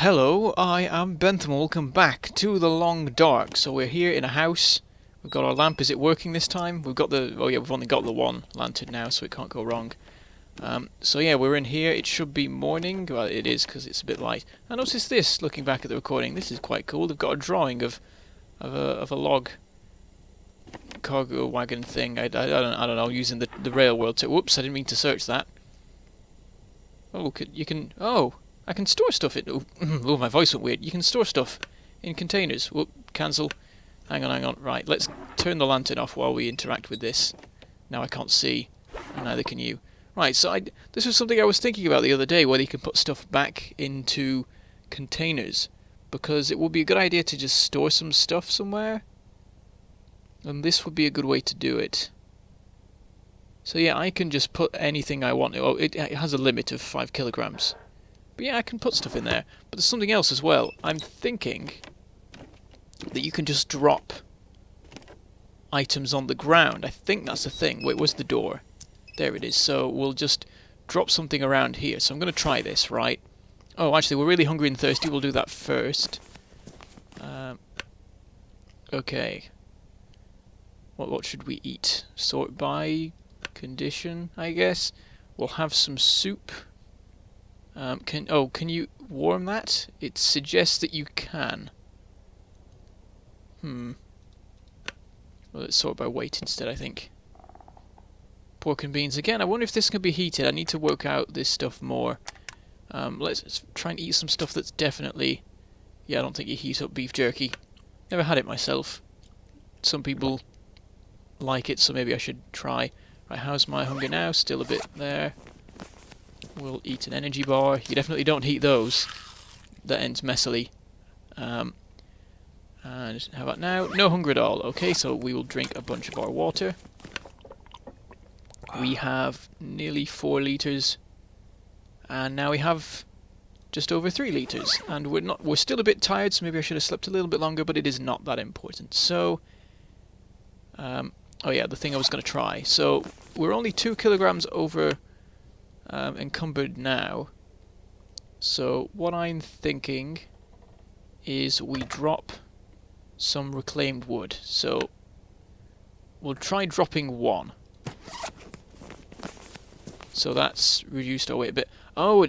Hello, I am Bentham. Welcome back to the Long Dark. So we're here in a house. We've got our lamp. Is it working this time? We've got the... Oh yeah, we've only got the one lantern now, so it can't go wrong. So yeah, we're in here. It should be morning. Well, it is because it's a bit light. I noticed this, looking back at the recording. This is quite cool. They've got a drawing of a log cargo wagon thing. I don't know, using the rail world to... Whoops, I didn't mean to search that. Oh, you can... Oh! I can store stuff in... Oh, my voice went weird. You can store stuff in containers. Whoop, cancel. Hang on. Right, let's turn the lantern off while we interact with this. Now I can't see, and neither can you. Right, so this was something I was thinking about the other day, whether you can put stuff back into containers. Because it would be a good idea to just store some stuff somewhere. And this would be a good way to do it. So yeah, I can just put anything I want. Oh, it has a limit of 5 kilograms. But yeah, I can put stuff in there. But there's something else as well. I'm thinking that you can just drop items on the ground. I think that's the thing. Wait, where's the door? There it is. So we'll just drop something around here. So I'm going to try this, right? Oh, actually, we're really hungry and thirsty. We'll do that first. Okay. What should we eat? Sort by condition, I guess. We'll have some soup. Can you warm that? It suggests that you can. Well, let's sort by weight instead, I think. Pork and beans again. I wonder if this can be heated. I need to work out this stuff more. Let's try and eat some stuff that's definitely... Yeah, I don't think you heat up beef jerky. Never had it myself. Some people like it, so maybe I should try. Right, how's my hunger now? Still a bit there. We'll eat an energy bar. You definitely don't heat those. That ends messily. And how about now? No hunger at all. Okay, so we will drink a bunch of our water. We have nearly 4 litres. And now we have just over 3 litres. And we're still a bit tired, so maybe I should have slept a little bit longer, but it is not that important. So, oh yeah, the thing I was going to try. So, we're only 2 kilograms over encumbered now. So what I'm thinking is we drop some reclaimed wood. So we'll try dropping 1. So that's reduced our weight a bit. Oh,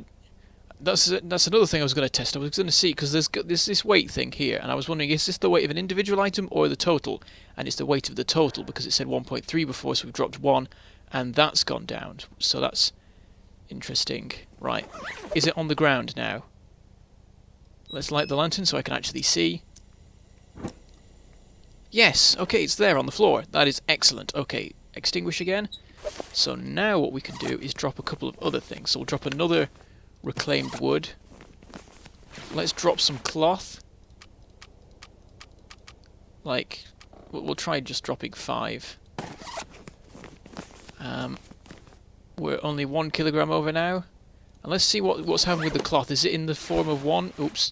that's another thing I was going to test. I was going to see, because there's this weight thing here, and I was wondering, is this the weight of an individual item or the total? And it's the weight of the total, because it said 1.3 before, so we've dropped 1, and that's gone down. So that's interesting. Right. Is it on the ground now? Let's light the lantern so I can actually see. Yes! Okay, it's there on the floor. That is excellent. Okay, extinguish again. So now what we can do is drop a couple of other things. So we'll drop another reclaimed wood. Let's drop some cloth. Like, we'll try just dropping 5. We're only 1 kilogram over now. And let's see what's happening with the cloth. Is it in the form of 1? Oops.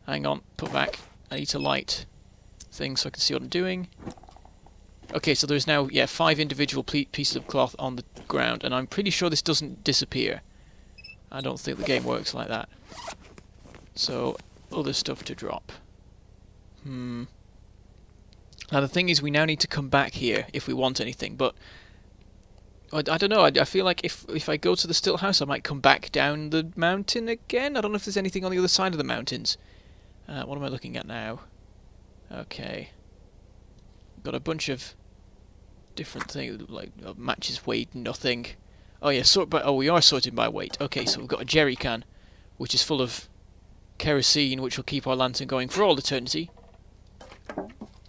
Hang on. Put back. I need to light things so I can see what I'm doing. Okay, so there's now, yeah, 5 individual pieces of cloth on the ground. And I'm pretty sure this doesn't disappear. I don't think the game works like that. So, other stuff to drop. Now the thing is, we now need to come back here if we want anything, but I don't know, I feel like if I go to the stilt-house, I might come back down the mountain again. I don't know if there's anything on the other side of the mountains. What am I looking at now? Okay. Got a bunch of different things, like matches weight, nothing. Oh yeah, we are sorted by weight. Okay, so we've got a jerry can, which is full of kerosene, which will keep our lantern going for all eternity.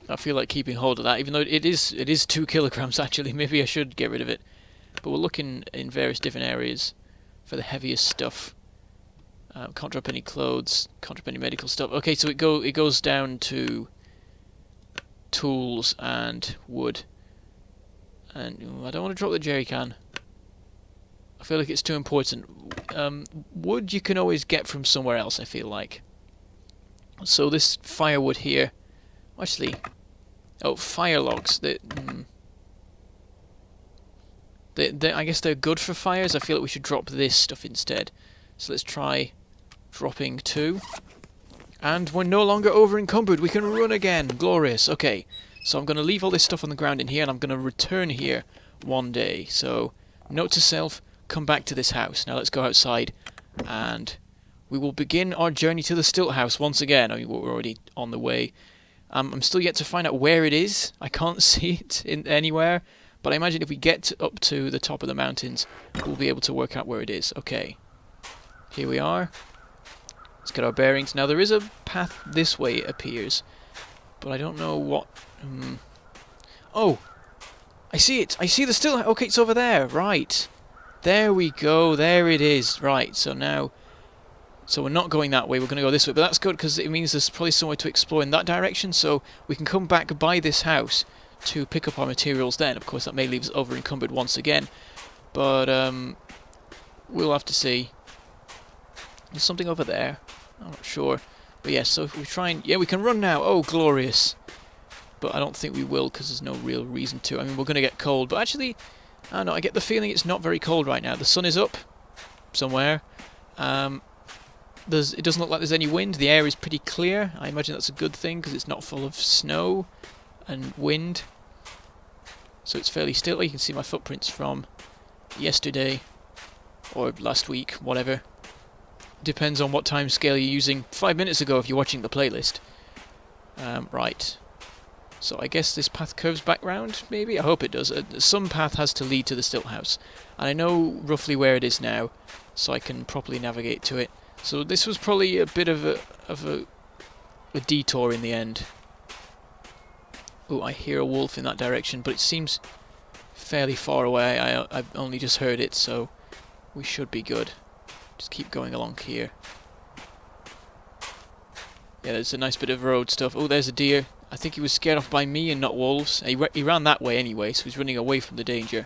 I feel like keeping hold of that, even though it is 2 kilograms actually. Maybe I should get rid of it. But we're looking in various different areas for the heaviest stuff. Can't drop any clothes, can't drop any medical stuff. Okay, so it goes down to tools and wood. And I don't want to drop the jerry can. I feel like it's too important. Wood you can always get from somewhere else, I feel like. So this firewood here... Actually... Oh, fire logs. I guess they're good for fires. I feel like we should drop this stuff instead. So let's try dropping 2. And we're no longer over encumbered. We can run again. Glorious. Okay, so I'm going to leave all this stuff on the ground in here, and I'm going to return here one day. So, note to self, come back to this house. Now let's go outside, and we will begin our journey to the stilt-house once again. I mean, we're already on the way. I'm still yet to find out where it is. I can't see it anywhere, but I imagine if we get up to the top of the mountains, we'll be able to work out where it is. Okay, here we are. Let's get our bearings. Now there is a path this way, it appears, but I don't know what... Oh! I see it! I see the stilt-house! Okay, it's over there! Right! There we go, there it is! Right, so now... So we're not going that way, we're going to go this way, but that's good because it means there's probably somewhere to explore in that direction, so we can come back by this house to pick up our materials then. Of course, that may leave us over encumbered once again, but we'll have to see. There's something over there. I'm not sure. But yes, so if we try and... Yeah, we can run now. Oh, glorious. But I don't think we will because there's no real reason to. I mean, we're going to get cold. But actually, I don't know, I get the feeling it's not very cold right now. The sun is up somewhere. It doesn't look like there's any wind. The air is pretty clear. I imagine that's a good thing because it's not full of snow and wind. So it's fairly still. You can see my footprints from yesterday or last week, whatever. Depends on what time scale you're using. 5 minutes ago if you're watching the playlist. Right. So I guess this path curves back round, maybe? I hope it does. Some path has to lead to the stilt-house. And I know roughly where it is now, so I can properly navigate to it. So this was probably a bit of a detour in the end. Oh, I hear a wolf in that direction, but it seems fairly far away. I've only just heard it, so we should be good. Just keep going along here. Yeah, there's a nice bit of road stuff. Oh, there's a deer. I think he was scared off by me and not wolves. He ran that way anyway, so he's running away from the danger.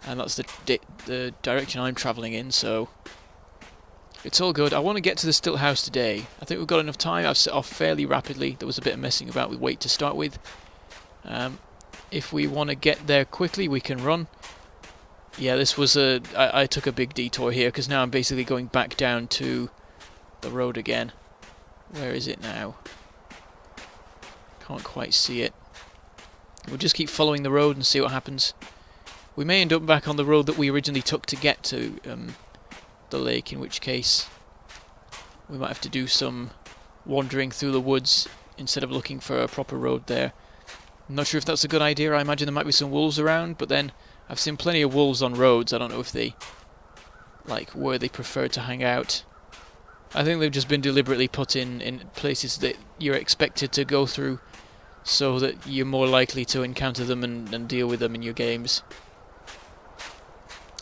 And that's the direction I'm travelling in, so... It's all good. I want to get to the stilt-house today. I think we've got enough time. I've set off fairly rapidly. There was a bit of messing about with weight to start with. If we want to get there quickly, we can run. Yeah, this was I took a big detour here, because now I'm basically going back down to the road again. Where is it now? Can't quite see it. We'll just keep following the road and see what happens. We may end up back on the road that we originally took to get to the lake, in which case we might have to do some wandering through the woods instead of looking for a proper road there. I'm not sure if that's a good idea. I imagine there might be some wolves around, but then I've seen plenty of wolves on roads. I don't know if they, like, where they prefer to hang out. I think they've just been deliberately put in places that you're expected to go through so that you're more likely to encounter them and deal with them in your games.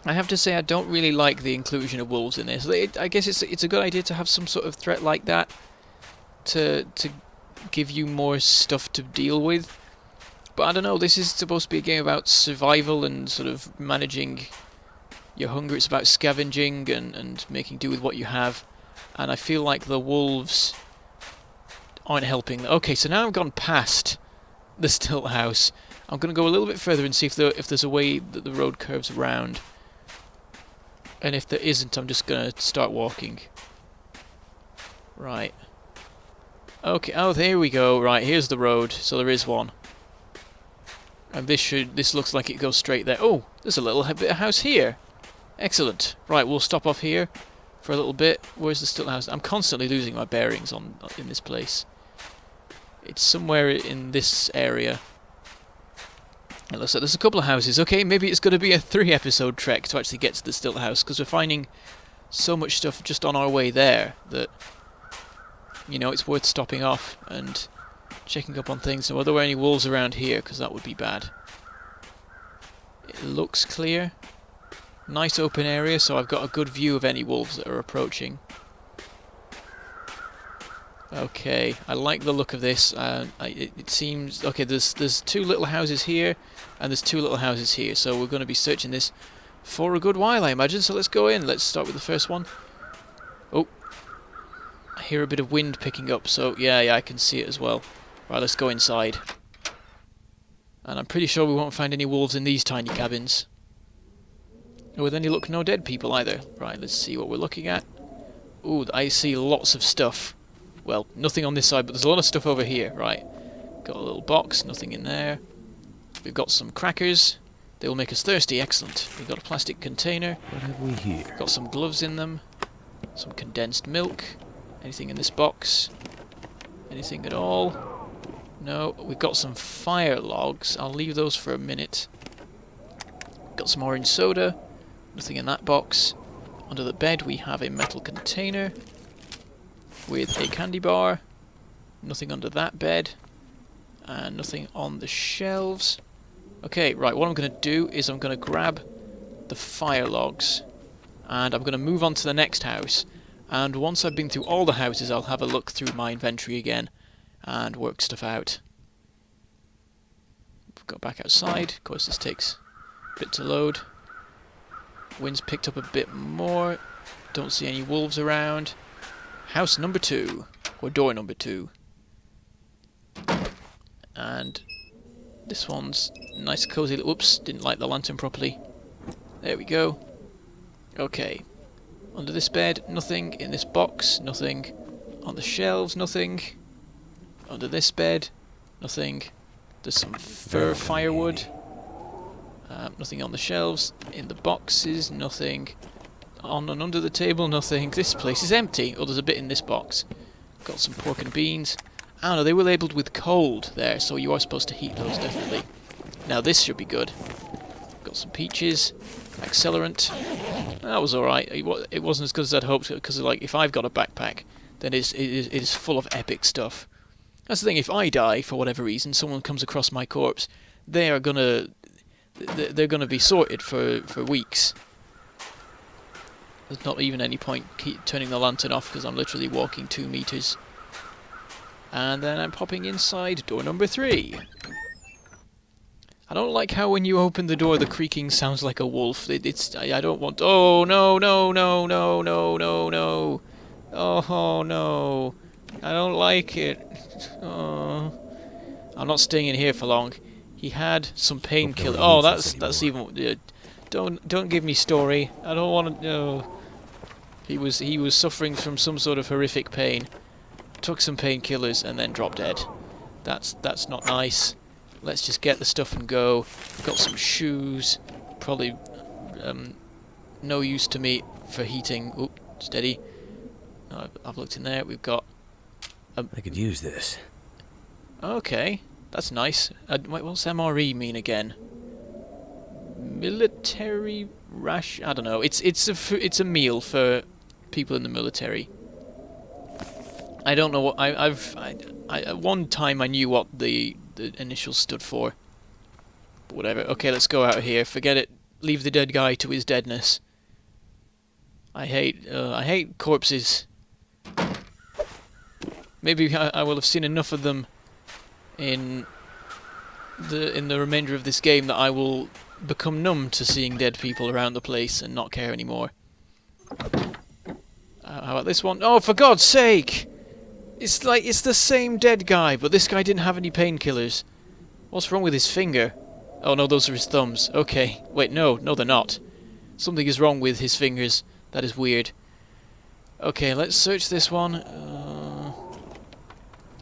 I have to say I don't really like the inclusion of wolves in this. I guess it's a good idea to have some sort of threat like that to give you more stuff to deal with. But I don't know, this is supposed to be a game about survival and sort of managing your hunger. It's about scavenging and making do with what you have. And I feel like the wolves aren't helping. Okay, so now I've gone past the stilt-house. I'm going to go a little bit further and see if there's a way that the road curves around. And if there isn't, I'm just going to start walking. Right. Okay, oh, there we go. Right, here's the road. So there is one. And this looks like it goes straight there. Oh, there's a little bit of house here. Excellent. Right, we'll stop off here for a little bit. Where's the stilt-house? I'm constantly losing my bearings in this place. It's somewhere in this area. It looks like there's a couple of houses. Okay, maybe it's going to be a 3-episode trek to actually get to the stilt-house, because we're finding so much stuff just on our way there that, you know, it's worth stopping off and checking up on things. So are there any wolves around here? Because that would be bad. It looks clear. Nice open area, so I've got a good view of any wolves that are approaching. Okay, I like the look of this. It seems... Okay, there's 2 little houses here, and there's 2 little houses here, so we're going to be searching this for a good while, I imagine. So let's go in. Let's start with the first one. Oh, I hear a bit of wind picking up, so yeah, I can see it as well. Right, let's go inside. And I'm pretty sure we won't find any wolves in these tiny cabins. Oh, then you look, no dead people either. Right, let's see what we're looking at. Ooh, I see lots of stuff. Well, nothing on this side, but there's a lot of stuff over here. Right. Got a little box, nothing in there. We've got some crackers. They will make us thirsty. Excellent. We've got a plastic container. What have we here? Got some gloves in them. Some condensed milk. Anything in this box? Anything at all? No. We've got some fire logs. I'll leave those for a minute. Got some orange soda. Nothing in that box. Under the bed we have a metal container with a candy bar. Nothing under that bed. And nothing on the shelves. Okay, right, what I'm going to do is I'm going to grab the fire logs and I'm going to move on to the next house, and once I've been through all the houses I'll have a look through my inventory again and work stuff out. We've got back outside. Of course this takes a bit to load. Wind's picked up a bit more. Don't see any wolves around. House number 2, or door number 2. And this one's nice cozy. Whoops, didn't light the lantern properly. There we go. Okay. Under this bed, nothing. In this box, nothing. On the shelves, nothing. Under this bed, nothing. There's some fir firewood. Nothing on the shelves. In the boxes, nothing. On and under the table, nothing. This place is empty. Oh, there's a bit in this box. Got some pork and beans. Oh no, they were labelled with cold there, so you are supposed to heat those, definitely. Now this should be good. Got some peaches, accelerant. That was alright. It wasn't as good as I'd hoped, because like if I've got a backpack, then it is full of epic stuff. That's the thing, if I die, for whatever reason, someone comes across my corpse, they're gonna be sorted for weeks. There's not even any point turning the lantern off, because I'm literally walking 2 meters. And then I'm popping inside door number 3. I don't like how when you open the door the creaking sounds like a wolf. I don't want... Oh, no, no, no, no, no, no, no. Oh, no. I don't like it. Oh. I'm not staying in here for long. He had some painkiller. Oh, that's even... Don't give me story. I don't want to... No. He was suffering from some sort of horrific pain. Took some painkillers and then dropped dead. That's not nice. Let's just get the stuff and go. Got some shoes. Probably no use to me for heating. Oop, steady. I've looked in there. We've got... I could use this. Okay, that's nice. Wait, what's MRE mean again? Military rash? I don't know. It's a meal for people in the military. I don't know what at one time I knew what the initials stood for. But whatever. Okay, let's go out of here. Forget it. Leave the dead guy to his deadness. I hate corpses. Maybe I will have seen enough of them in the remainder of this game that I will become numb to seeing dead people around the place and not care anymore. How about this one? Oh, for God's sake! It's like, it's the same dead guy, but this guy didn't have any painkillers. What's wrong with his finger? Oh no, those are his thumbs. Okay. Wait, no, they're not. Something is wrong with his fingers. That is weird. Okay, let's search this one.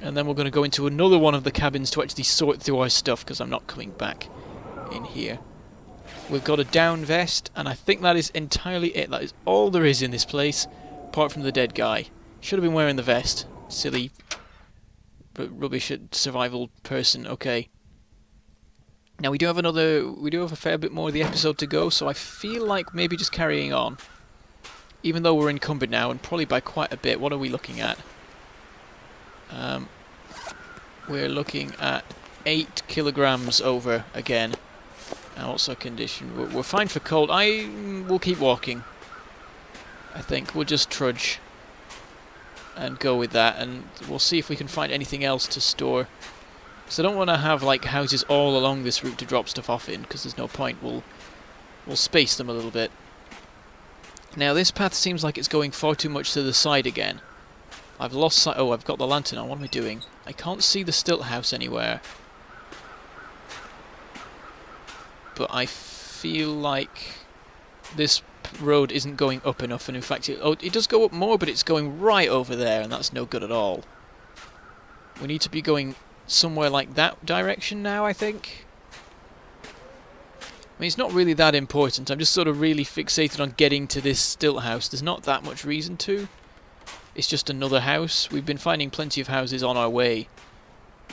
And then we're going to go into another one of the cabins to actually sort through our stuff, because I'm not coming back in here. We've got a down vest, and I think that is entirely it. That is all there is in this place, apart from the dead guy. Should have been wearing the vest. Silly, rubbish survival person. Okay. Now we do have a fair bit more of the episode to go, so I feel like maybe just carrying on. Even though we're encumbered now, and probably by quite a bit. What are we looking at? We're looking at 8 kilograms over again. And what's our condition? We're fine for cold. We'll keep walking. I think we'll just trudge and go with that, and we'll see if we can find anything else to store. So I don't want to have like houses all along this route to drop stuff off in, because there's no point. We'll space them a little bit. Now this path seems like it's going far too much to the side again. I've lost sight. Oh, I've got the lantern on. What am I doing? I can't see the stilt-house anywhere. But I feel like this road isn't going up enough, and in fact, it does go up more, but it's going right over there, and that's no good at all. We need to be going somewhere like that direction now, I think. I mean, it's not really that important. I'm just sort of really fixated on getting to this stilt house. There's not that much reason to. It's just another house. We've been finding plenty of houses on our way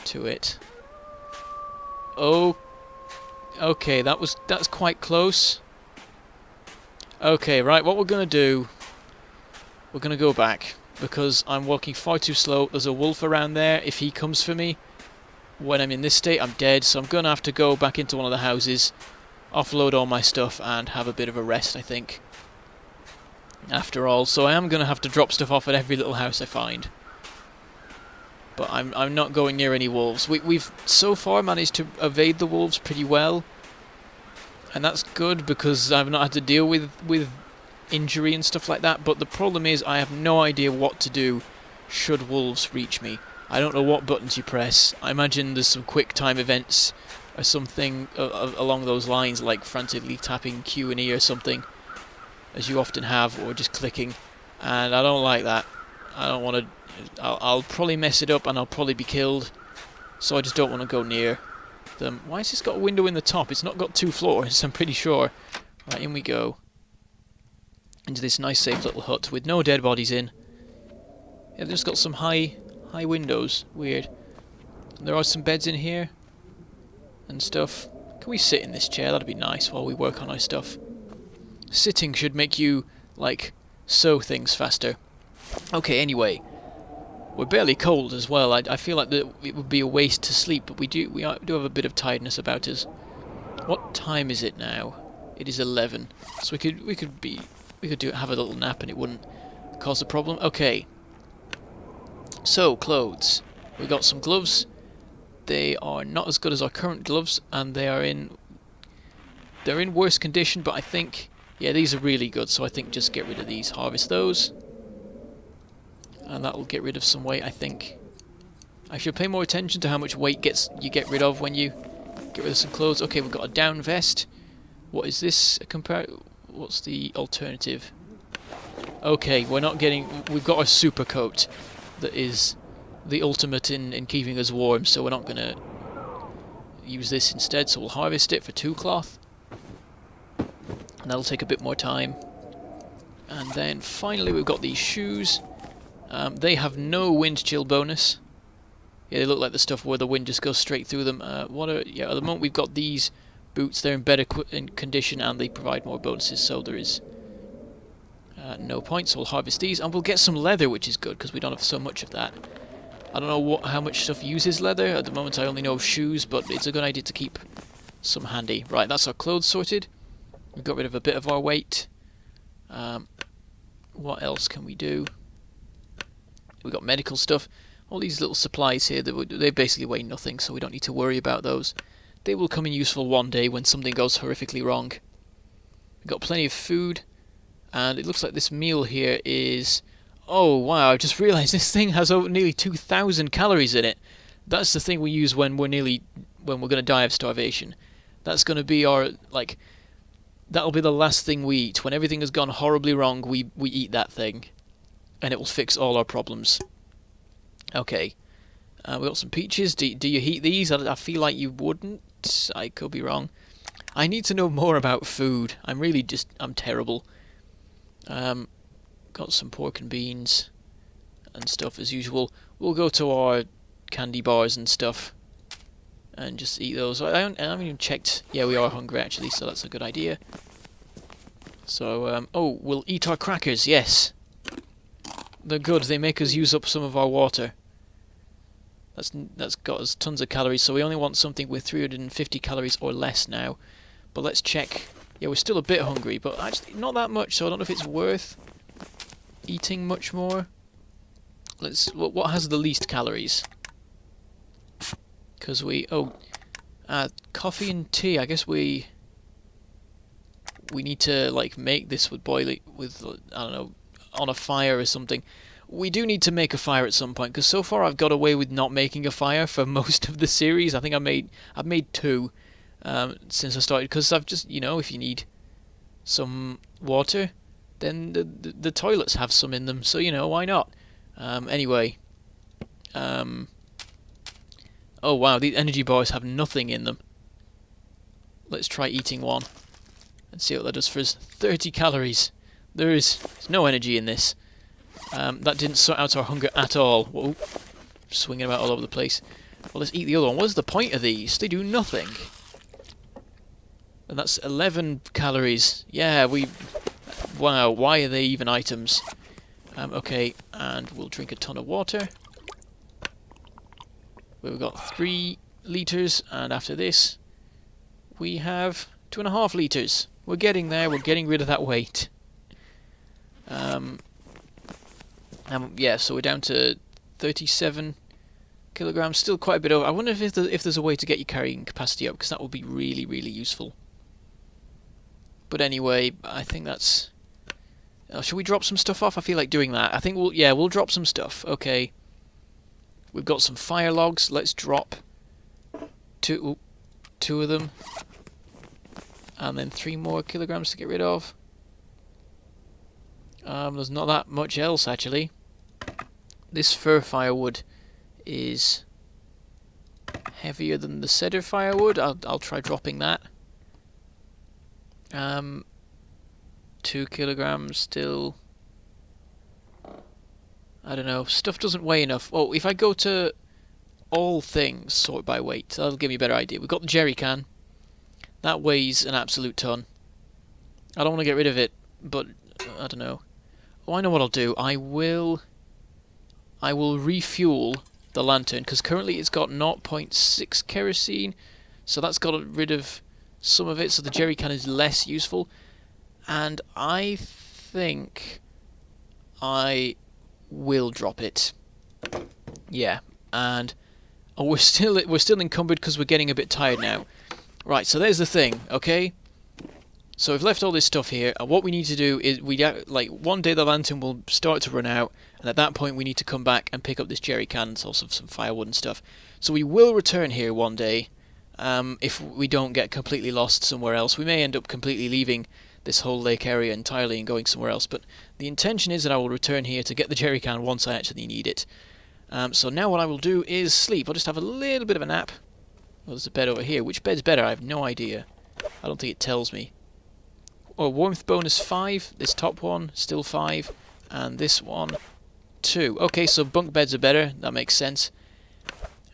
to it. Oh, okay, that's quite close. Okay, right, what we're gonna do, we're gonna go back because I'm walking far too slow. There's a wolf around there. If he comes for me when I'm in this state, I'm dead. So I'm gonna have to go back into one of the houses, offload all my stuff, and have a bit of a rest, I think. After all, so I am gonna have to drop stuff off at every little house I find. But I'm not going near any wolves. We've so far managed to evade the wolves pretty well, and that's good because I've not had to deal with injury and stuff like that. But the problem is I have no idea what to do should wolves reach me. I don't know what buttons you press. I imagine there's some quick time events or something along those lines, like frantically tapping Q and E or something, as you often have, or just clicking. And I don't like that. I don't want to. I'll probably mess it up and I'll probably be killed. So I just don't want to go near them. Why has this got a window in the top? It's not got 2 floors, I'm pretty sure. Right, in we go. Into this nice safe little hut with no dead bodies in. Yeah, they've just got some high windows. Weird. There are some beds in here and stuff. Can we sit in this chair? That'd be nice while we work on our stuff. Sitting should make you, like, sew things faster. Okay, anyway. We're barely cold as well. I feel like it would be a waste to sleep, but we do have a bit of tiredness about us. What time is it now? It is 11. So we could have a little nap and it wouldn't cause a problem. Okay. So, clothes. We got some gloves. They are not as good as our current gloves, and they're in worse condition, but I think, yeah, these are really good, so I think just get rid of these, harvest those. And that will get rid of some weight, I think. I should pay more attention to how much weight you get rid of when you get rid of some clothes. Okay, we've got a down vest. What is this? What's the alternative? Okay, we've got a super coat that is the ultimate in keeping us warm, so we're not going to use this instead, so we'll harvest it for 2 cloth. And that'll take a bit more time. And then finally we've got these shoes. They have no wind chill bonus. Yeah, they look like the stuff where the wind just goes straight through them. At the moment we've got these boots. They're in better condition and they provide more bonuses, so there is no point. So we'll harvest these, and we'll get some leather, which is good because we don't have so much of that. I don't know how much stuff uses leather. At the moment I only know of shoes, but it's a good idea to keep some handy. Right, that's our clothes sorted. We've got rid of a bit of our weight. What else can we do? We've got medical stuff. All these little supplies here, they basically weigh nothing, so we don't need to worry about those. They will come in useful one day when something goes horrifically wrong. We've got plenty of food, and it looks like this meal here is... Oh, wow, I just realised this thing has nearly 2,000 calories in it. That's the thing we use when we're going to die of starvation. That's going to be that'll be the last thing we eat. When everything has gone horribly wrong, we eat that thing. And it will fix all our problems. Okay. We got some peaches. Do you heat these? I feel like you wouldn't. I could be wrong. I need to know more about food. I'm terrible. Got some pork and beans and stuff as usual. We'll go to our candy bars and stuff and just eat those. I haven't even checked. Yeah, we are hungry actually, so that's a good idea. So, we'll eat our crackers, yes. They're good. They make us use up some of our water. That's got us tons of calories, so we only want something with 350 calories or less now. But let's check. Yeah, we're still a bit hungry, but actually not that much, so I don't know if it's worth eating much more. What has the least calories? Because coffee and tea. I guess we need to make this with I don't know, on a fire or something. We do need to make a fire at some point, because so far I've got away with not making a fire for most of the series. I think I've made 2 since I started, because I've just, if you need some water, then the toilets have some in them, so you know, why not? Anyway, oh wow, these energy bars have nothing in them. Let's try eating one and see what that does for us. 30 calories. There's no energy in this. That didn't sort out our hunger at all. Whoa, swinging about all over the place. Well, let's eat the other one. What's the point of these? They do nothing. And that's 11 calories. Yeah, wow, why are they even items? Okay, and we'll drink a ton of water. We've got 3 litres, and after this, we have 2.5 litres. We're getting there, we're getting rid of that weight. Yeah, so we're down to 37 kilograms, still quite a bit over. I wonder if there's a way to get your carrying capacity up, because that would be really, really useful. But anyway, I think that's... should we drop some stuff off? I feel like doing that. I think we'll drop some stuff. Okay. We've got some fire logs. Let's drop two of them. And then 3 more kilograms to get rid of. There's not that much else, actually. This fir firewood is heavier than the cedar firewood. I'll try dropping that. 2 kilograms still. I don't know. Stuff doesn't weigh enough. Oh, if I go to all things sort by weight, that'll give me a better idea. We've got the jerry can. That weighs an absolute ton. I don't want to get rid of it, but I don't know. Oh, I know what I'll do. I will refuel the lantern, because currently it's got 0.6 kerosene, so that's got rid of some of it, so the jerry can is less useful. And I think I will drop it. Yeah, and we're still encumbered because we're getting a bit tired now. Right, so there's the thing, okay? So we've left all this stuff here, and what we need to do is one day the lantern will start to run out, and at that point we need to come back and pick up this jerry can, also some firewood and stuff. So we will return here one day. If we don't get completely lost somewhere else, we may end up completely leaving this whole lake area entirely and going somewhere else, but the intention is that I will return here to get the jerry can once I actually need it. So now what I will do is sleep. I'll just have a little bit of a nap. Well, there's a bed over here. Which bed's better? I have no idea. I don't think it tells me. Oh, warmth bonus 5. This top one, still 5. And this one, 2. Okay, so bunk beds are better. That makes sense.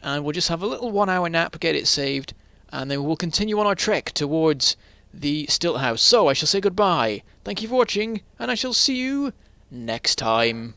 And we'll just have a little 1-hour nap, get it saved, and then we'll continue on our trek towards the stilt-house. So I shall say goodbye. Thank you for watching, and I shall see you next time.